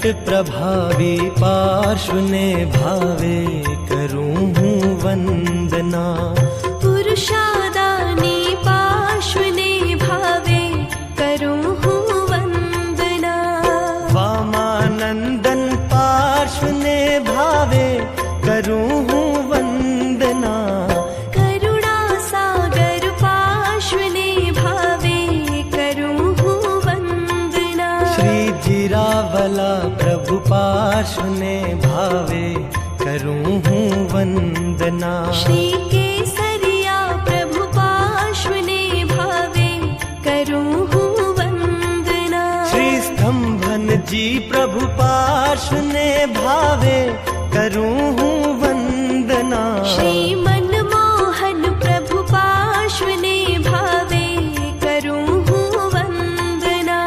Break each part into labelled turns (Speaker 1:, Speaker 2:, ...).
Speaker 1: प्रभावी पार्श्व ने भावे करूं हूँ वंदना।
Speaker 2: पुरुषादानी पार्श्व ने भावे करूं हूँ वंदना।
Speaker 1: वामानंदन पार्श्व ने भावे करूं हूँ वंदना।
Speaker 2: करुणा सागर पार्श्व ने भावे करूं हूँ वंदना।
Speaker 1: श्री जिरावला प्रभु पार्श्व ने भावे करूं हूँ वंदना।
Speaker 2: श्री केसरिया प्रभु पार्श्व ने भावे करूं हूँ वंदना।
Speaker 1: श्री स्तंभन जी प्रभु पार्श्व ने भावे करूं हूँ वंदना।
Speaker 2: श्री मनमोहन प्रभु पार्श्व ने भावे करूं हूँ वंदना।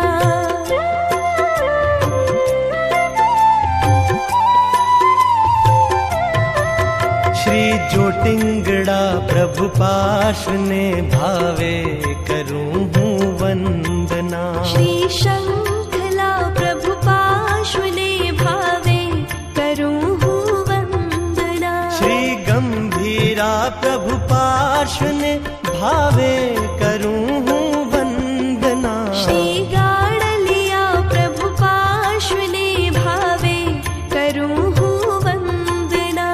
Speaker 1: श्री जोटिंगड़ा प्रभु पार्श्व ने भावे करूं हूँ वंदना।
Speaker 2: श्री शंखला प्रभु पार्श्व ने भावे करूं हूँ वंदना।
Speaker 1: श्री गंभीरा प्रभु पार्श्व ने भावे करूं हूँ वंदना।
Speaker 2: श्री गाड़लिया प्रभु पार्श्व ने भावे करूं हूँ वंदना।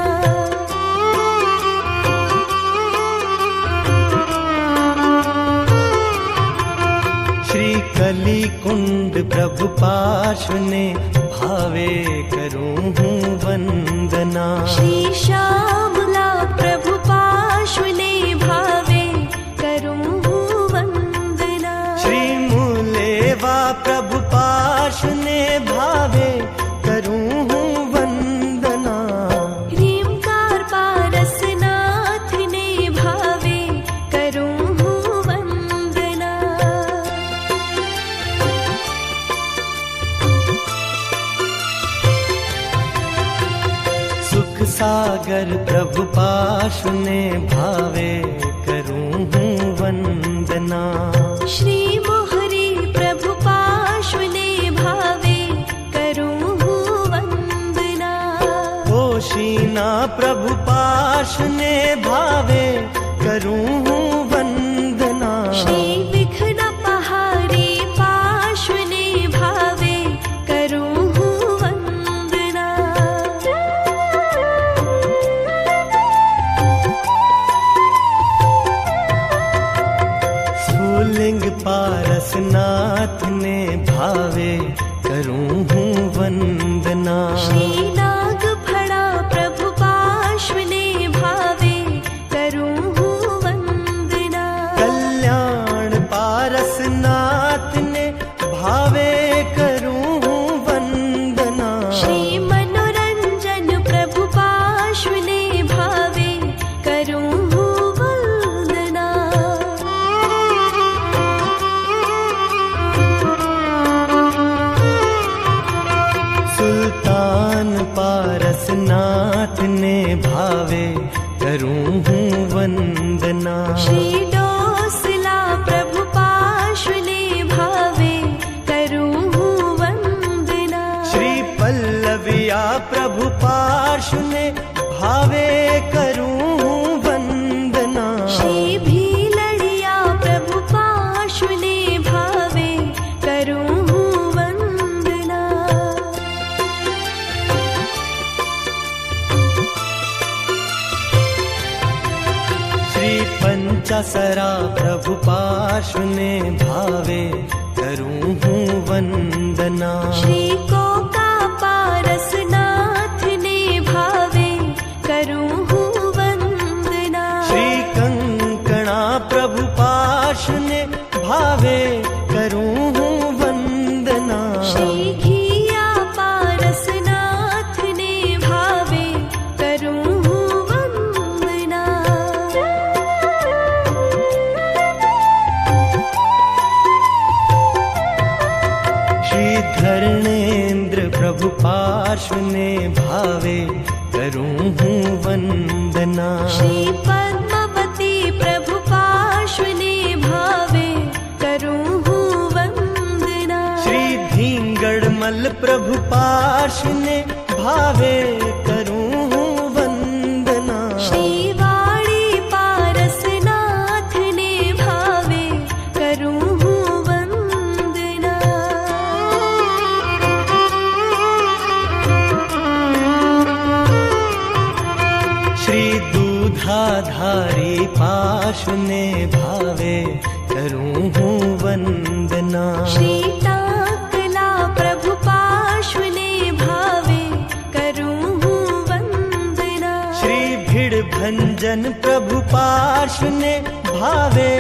Speaker 1: श्री कली कुंड प्रभु पार्श्व ने भावे करूं हूँ वंदना।
Speaker 2: श्री श्यामला प्रभु पार्श्व ने भावे करूं हूँ वंदना।
Speaker 1: श्री मूलेवा प्रभु पार्श्व ने भावे करूं हूँ वंदना।
Speaker 2: ह्रीमकार पारसनाथ ने भावे करूं हूँ वंदना।
Speaker 1: सुख सागर प्रभु पार्श्व ने भावे करूं हूँ वंदना।
Speaker 2: श्री मोहरी प्रभु पार्श्व ने भावे करूं हूँ वंदना।
Speaker 1: होशीना प्रभु पार्श्व ने भावे करूं हूँ वंदना।
Speaker 2: श्री विघ्न पहारी पार्श्व ने भावे करूं हूँ वंदना।
Speaker 1: स्फुलिंग पारसनाथ ने भावे करूं हूँ वंदना।
Speaker 2: श्री नागफणा प्रभु पार्श्व ने भावे करूं हूँ वंदना।
Speaker 1: कल्याण पारसनाथ ने भावे करूं हूँ वंदना।
Speaker 2: श्री मनोरंजन प्रभु पार्श्व ने भावे करूं हूँ वंदना।
Speaker 1: सुल्तान पारसनाथ ने भावे करूं हूँ वंदना।
Speaker 2: श्री डोसला प्रभु पार्श्व ने भावे करूं हूँ वंदना।
Speaker 1: श्री पल्लविया प्रभु पार्श्व ने भावे करूं हूँ वंदना।
Speaker 2: श्री भीलड़िया प्रभु पार्श्व ने भावे करूं हूँ वंदना।
Speaker 1: श्री पंचासरा प्रभु पार्श्व ने भावे करूं हूँ वंदना।
Speaker 2: श्री कोका पारसनाथ ने भावे करूं हूँ वंदना।
Speaker 1: श्री कंकणा प्रभु पार्श्व ने भावे करूं हूँ वंदना।
Speaker 2: श्री घिया पारसनाथ ने भावे करूं हूँ वंदना।
Speaker 1: श्री धर्णेन्द्र प्रभु पार्श्व ने भावे करूं हूँ वंदना।
Speaker 2: श्री पद्मावती प्रभु पार्श्व ने भावे करूं हूँ वंदना।
Speaker 1: श्री धींगड़ मल प्रभु पार्षने भावे करूं हूँ वंदना।
Speaker 2: श्री वाणी पारसनाथ ने भावे करूं हूँ वंदना।
Speaker 1: श्री दूधाधारी पार्षने भावे करूं हूँ वंदना।
Speaker 2: श्री टाकला प्रभु पार्षने भावे करूं हूँ वंदना।
Speaker 1: श्री भिड़ भंजन प्रभु पार्षने भावे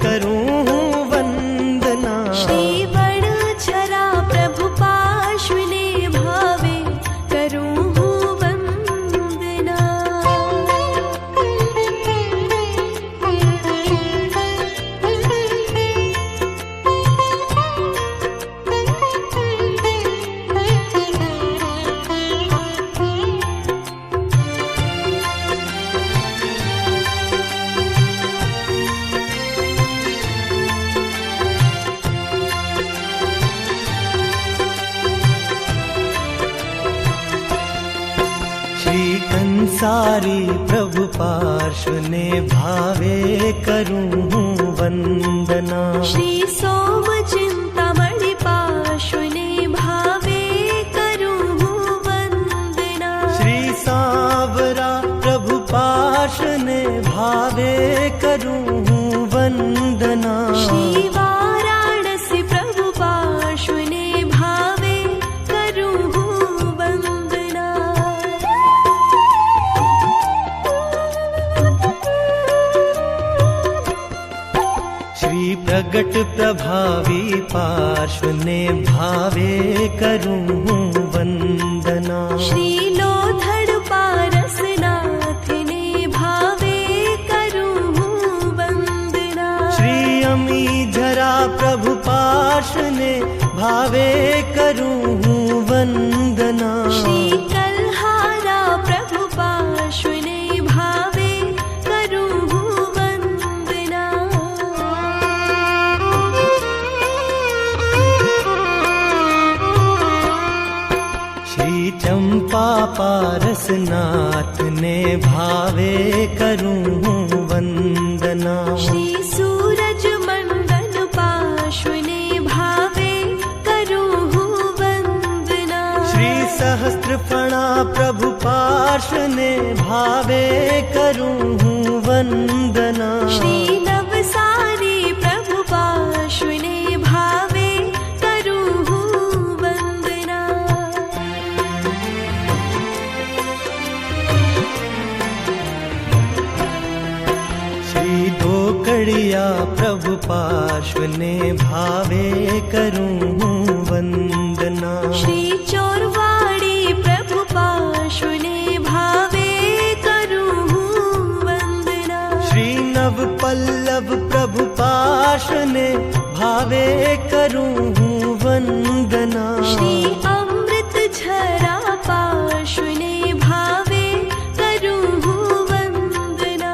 Speaker 1: करूं हूँ वंदना।
Speaker 2: श्री वणछरा प्रभु पार्षने भावे करूं हूँ वंदना।
Speaker 1: श्री कंसारी प्रभु पार्षने भावे करूं हूँ वंदना।
Speaker 2: श्री सोम चिंतामणि पार्षने भावे करूं हूँ वंदना।
Speaker 1: श्री सांवरा प्रभु पार्षने भावे करूं हूँ वंदना।
Speaker 2: श्री वाराणसी प्रभु पार्षने भावे करूं हूँ वंदना।
Speaker 1: श्री प्रगट प्रभावी पार्षने भावे करूं हूँ वंदना।
Speaker 2: श्री लोधड़ पारसनाथ ने भावे करूं हूँ वंदना।
Speaker 1: श्री अमी जरा प्रभु पार्षने भावे करूं हूँ वंदना।
Speaker 2: श्री कल्हारा प्रभु पार्षने भावे करूं हूँ वंदना।
Speaker 1: श्री चंपा पारसनाथ ने भावे करूं हूँ वंदना।
Speaker 2: श्री सूरज मंडन पार्षने भावे करूं हूँ वंदना।
Speaker 1: श्री सहस्त्र फणा प्रभु पार्षने भावे करूं हूँ वंदना।
Speaker 2: श्री नवसारी प्रभु पार्षने भावे करूं हूँ वंदना।
Speaker 1: श्री दोकड़िया प्रभु पार्षने भावे करूं हूँ वंदना।
Speaker 2: श्री चोरवाड़ी प्रभु पार्षने भावे करूं हूँ वंदना।
Speaker 1: श्री नव पल्लव प्रभु पार्षने भावे करूं हूँ वंदना।
Speaker 2: श्री अमृत झरा पार्षने भावे करूं हूँ वंदना।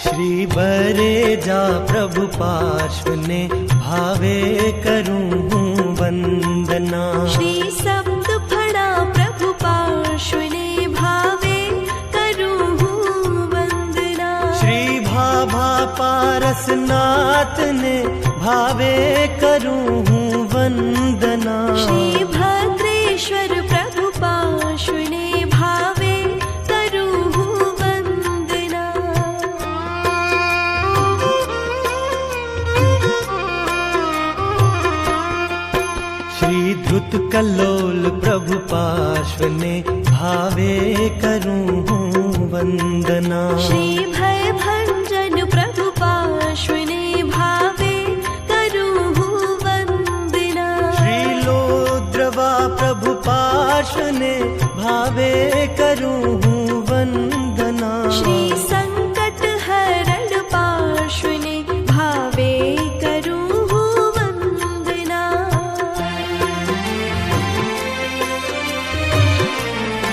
Speaker 1: श्री बरेजा प्रभु पार्षने भावे करूं हूँ वंदना।
Speaker 2: श्री शब्द फड़ा प्रभु पार्षने भावे करूं हूँ वंदना।
Speaker 1: श्री भाभा पारसनाथ ने भावे करूं हूँ वंदना।
Speaker 2: श्री भद्रेश्वर प्रभु पार्षने भावे करूं हूँ वंदना।
Speaker 1: श्री धृत कल्लोल प्रभु पार्षने भावे करूं हूँ वंदना।
Speaker 2: श्री भय भंजन प्रभु पार्षने भावे करूं हूँ वंदना।
Speaker 1: श्री लोद्रवा प्रभु पार्षने भावे करूं